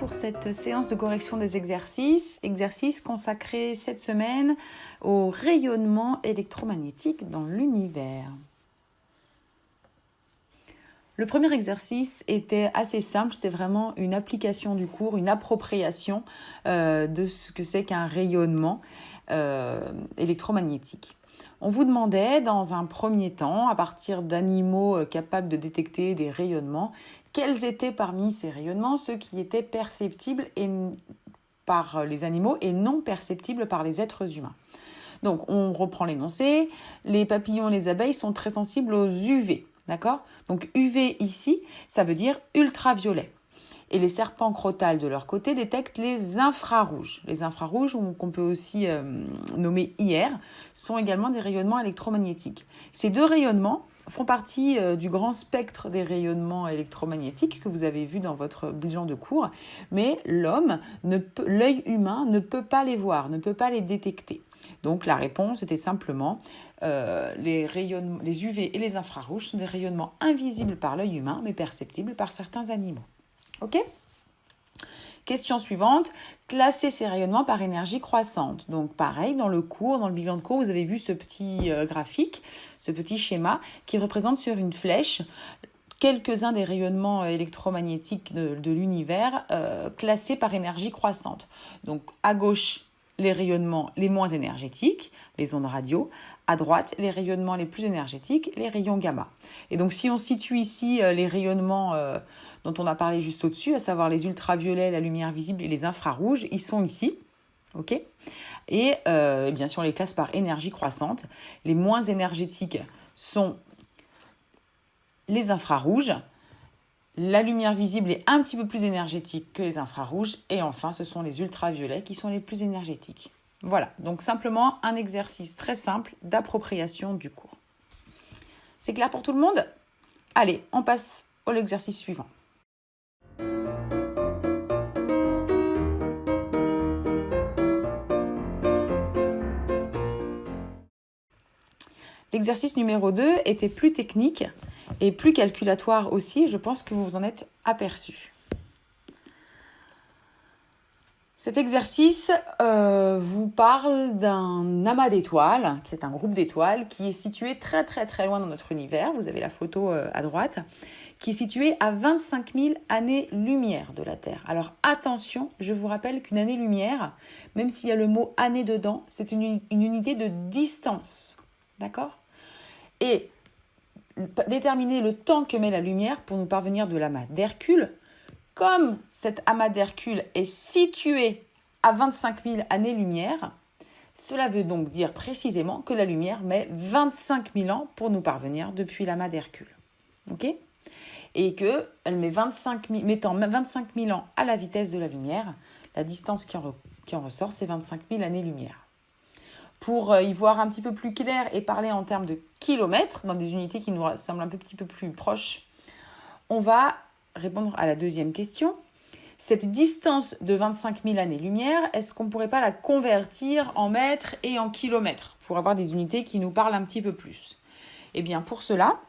pour cette séance de correction des exercices consacrés cette semaine au rayonnement électromagnétique dans l'univers. Le premier exercice était assez simple, c'était vraiment une application du cours, une appropriation de ce que c'est qu'un rayonnement électromagnétique. On vous demandait dans un premier temps, à partir d'animaux capables de détecter des rayonnements, quels étaient parmi ces rayonnements ceux qui étaient perceptibles par les animaux et non perceptibles par les êtres humains. Donc on reprend l'énoncé, les papillons et les abeilles sont très sensibles aux UV, d'accord ? Donc UV ici, ça veut dire ultraviolet. Et les serpents crotales de leur côté détectent les infrarouges. Les infrarouges, qu'on peut aussi nommer IR, sont également des rayonnements électromagnétiques. Ces deux rayonnements font partie du grand spectre des rayonnements électromagnétiques que vous avez vu dans votre bilan de cours, mais l'œil humain ne peut pas les voir, ne peut pas les détecter. Donc la réponse était simplement les UV et les infrarouges sont des rayonnements invisibles par l'œil humain, mais perceptibles par certains animaux. Ok ? Question suivante, classer ces rayonnements par énergie croissante. Donc pareil, dans le cours, dans le bilan de cours, vous avez vu ce petit graphique, ce petit schéma qui représente sur une flèche quelques-uns des rayonnements électromagnétiques de l'univers classés par énergie croissante. Donc à gauche, les rayonnements les moins énergétiques, les ondes radio. À droite, les rayonnements les plus énergétiques, les rayons gamma. Et donc si on situe ici les rayonnements dont on a parlé juste au-dessus, à savoir les ultraviolets, la lumière visible et les infrarouges, ils sont ici. Ok ? Et bien si on les classe par énergie croissante, les moins énergétiques sont les infrarouges, la lumière visible est un petit peu plus énergétique que les infrarouges, et enfin ce sont les ultraviolets qui sont les plus énergétiques. Voilà, donc simplement un exercice très simple d'appropriation du cours. C'est clair pour tout le monde ? Allez, on passe à l'exercice suivant. L'exercice numéro 2 était plus technique et plus calculatoire aussi, je pense que vous vous en êtes aperçu. Cet exercice vous parle d'un amas d'étoiles, c'est un groupe d'étoiles qui est situé très très très loin dans notre univers, vous avez la photo à droite, qui est situé à 25 000 années-lumière de la Terre. Alors attention, je vous rappelle qu'une année-lumière, même s'il y a le mot année dedans, c'est une unité de distance, d'accord ? Et déterminer le temps que met la lumière pour nous parvenir de l'amas d'Hercule. Comme cet amas d'Hercule est situé à 25 000 années-lumière, cela veut donc dire précisément que la lumière met 25 000 ans pour nous parvenir depuis l'amas d'Hercule. Ok ? Et qu'elle mettant 25 000 ans à la vitesse de la lumière, la distance qui en ressort, c'est 25 000 années-lumière. Pour y voir un petit peu plus clair et parler en termes de kilomètres, dans des unités qui nous semblent un petit peu plus proches, on va répondre à la deuxième question. Cette distance de 25 000 années-lumière, est-ce qu'on ne pourrait pas la convertir en mètres et en kilomètres pour avoir des unités qui nous parlent un petit peu plus ? Eh bien, pour cela,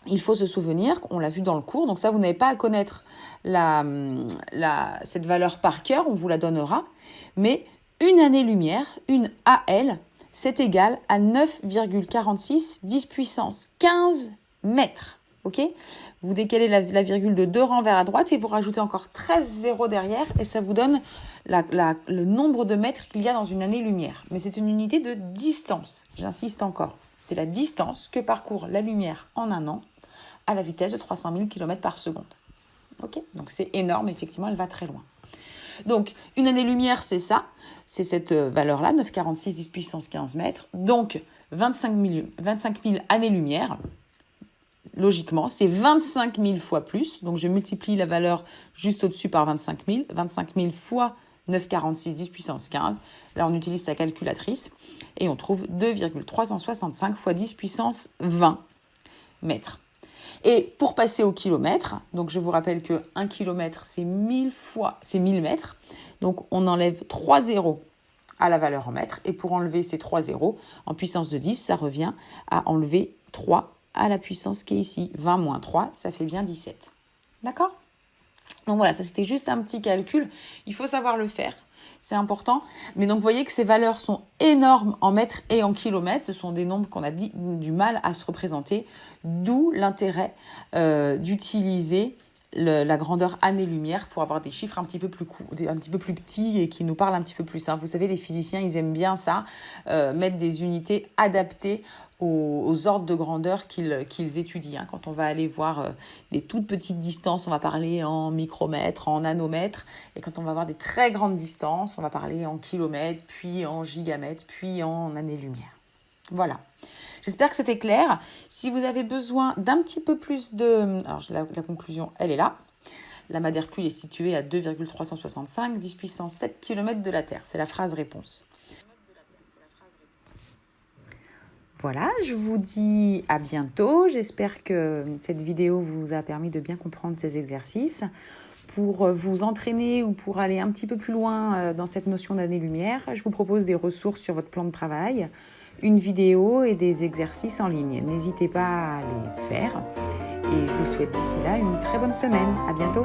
il faut se souvenir, on l'a vu dans le cours, donc ça, vous n'avez pas à connaître cette valeur par cœur, on vous la donnera, mais une année-lumière, une AL, c'est égal à 9,46 10 puissance 15 mètres. Ok ? Vous décalez la virgule de 2 rangs vers la droite et vous rajoutez encore 13 zéros derrière et ça vous donne le nombre de mètres qu'il y a dans une année-lumière. Mais c'est une unité de distance, j'insiste encore. C'est la distance que parcourt la lumière en un an à la vitesse de 300 000 km par seconde. Ok ? Donc c'est énorme, effectivement, elle va très loin. Donc, une année-lumière, c'est ça, c'est cette valeur-là, 9,46 10 puissance 15 mètres. Donc, 25 000 années-lumière, logiquement, c'est 25 000 fois plus. Donc, je multiplie la valeur juste au-dessus par 25 000. 25 000 fois 9,46 10 puissance 15. Là, on utilise sa calculatrice et on trouve 2,365 fois 10 puissance 20 mètres. Et pour passer au kilomètre, donc je vous rappelle que 1 kilomètre, c'est 1000 mètres. Donc, on enlève 3 zéros à la valeur en mètres. Et pour enlever ces 3 zéros, en puissance de 10, ça revient à enlever 3 à la puissance qui est ici. 20 moins 3, ça fait bien 17. D'accord ? Donc voilà, ça c'était juste un petit calcul. Il faut savoir le faire. C'est important. Mais donc, vous voyez que ces valeurs sont énormes en mètres et en kilomètres. Ce sont des nombres qu'on a du mal à se représenter. D'où l'intérêt d'utiliser la grandeur année-lumière pour avoir des chiffres un petit peu plus petits et qui nous parlent un petit peu plus. Vous savez, les physiciens, ils aiment bien ça, mettre des unités adaptées aux ordres de grandeur qu'ils étudient. Quand on va aller voir des toutes petites distances, on va parler en micromètres, en nanomètres. Et quand on va voir des très grandes distances, on va parler en kilomètres, puis en gigamètres, puis en années-lumière. Voilà. J'espère que c'était clair. Si vous avez besoin d'un petit peu plus de... Alors, la conclusion, elle est là. L'amas d'Hercule est situé à 2,365, 10 puissance 7 km de la Terre. C'est la phrase réponse. Voilà, je vous dis à bientôt. J'espère que cette vidéo vous a permis de bien comprendre ces exercices. Pour vous entraîner ou pour aller un petit peu plus loin dans cette notion d'année-lumière, je vous propose des ressources sur votre plan de travail, une vidéo et des exercices en ligne. N'hésitez pas à les faire et je vous souhaite d'ici là une très bonne semaine. À bientôt.